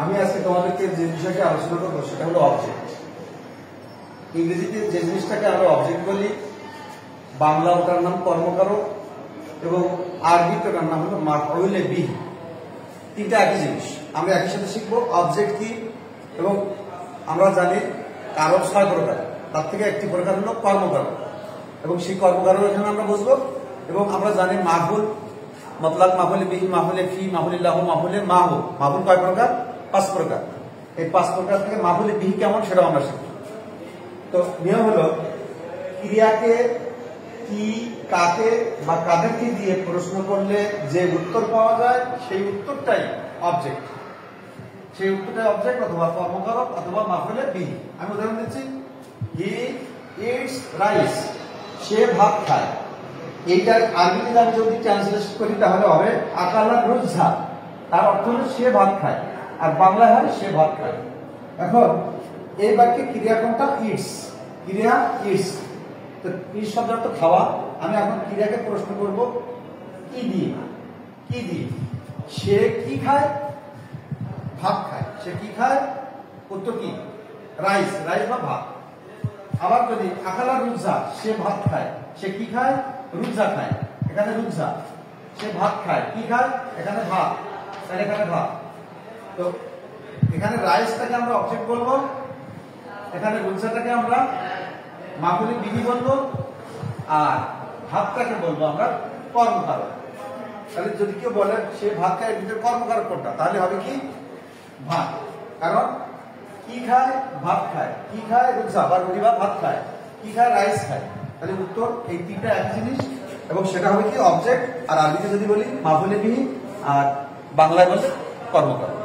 আমি আজকে তোমাদেরকে যে বিষয়টি আলোচনা করবো সেটা হলো অবজেক্ট। ইংরেজিতে যে জিনিসটাকে আমরা অবজেক্ট বলি, বাংলা ওটার নাম কর্মকারক এবং আরবিতে ওটার নাম হলো মাফউলে বিহি। তিনটা একই জিনিস, আমরা একই সাথে শিখবো অবজেক্ট কি। এবং আমরা জানি কারক 6 প্রকার, তার থেকে একটি প্রকার হলো কর্মকারক, এবং সেই কর্মকারক এখানে আমরা বুঝবো। এবং আমরা জানি মাফউল, মতলাক, মাফউলে বিহি, মাফউলে ফি, মাফউলে লাহু, মাফউলে মাহু। মাফউল কয় প্রকার? 5 প্রকার। এই 5 প্রকার থেকে মাফউলে বিহি কেমন সেটাও আমরা শিখব। তো নিয়ম হলো ক্রিয়াকে কি, কাকে বা কাদেরকে দিয়ে প্রশ্ন করলে যে উত্তর পাওয়া যায় সেই উত্তরটাই অবজেক্ট। সেই উত্তরটাই অবজেক্ট অথবা কর্মকারক অথবা মাফউলে বিহি। আমি উদাহরণ দিচ্ছি, হি ইটস রাইস, সে ভাত খায়। এইটার আরবিতে আমি যদি ট্রান্সলেট করি তাহলে হবে আকালা রুজা, তার অর্থ হলো সে ভাত খায়, আর বাংলায় হয় সে ভাত খায়। এখন এই বাক্যে ক্রিয়া কোনটা? ইটস, ক্রিয়া ইটস। তো ইটস শব্দ অর্থ খাওয়া। আমি এখন ক্রিয়াকে প্রশ্ন করব কি দিয়ে, কি দিয়ে? সে কি খায়? ভাত খায়। সে কি খায়? উত্তর কি? রাইস, রাইস বা ভাত। আবার যদি আকালা রুজা, সে ভাত খায়, সে কি খায়? রুজা খায়। এখানে রুজা, সে ভাত খায়, কি খায়? এখানে ভাত, তাহলে এখানে ভাত। তো এখানে রাইসটাকে আমরা অবজেক্ট বলবো, এখানে রুজাটাকে আমরা মাফউলে বিহি বলবো, আর ভাতটাকে বলবো আমরা কর্মকারক। তাহলে যদি কেউ বলে সে ভাত খায়, এর ভিতরে কর্মকারক কোনটা? তাহলে হবে কি? ভাত। কারণ কি খায়? ভাত খায়। কি খায়? রুজা বা রুটি বা ভাত খায়। কি খায়? রাইস খায়। তাহলে উত্তর এই তিনটা একই জিনিস, এবং সেটা হবে কি? অবজেক্ট। আর আরবিতে যদি বলি মাফউলে বিহি, আর বাংলায় বলতে কর্মকারক।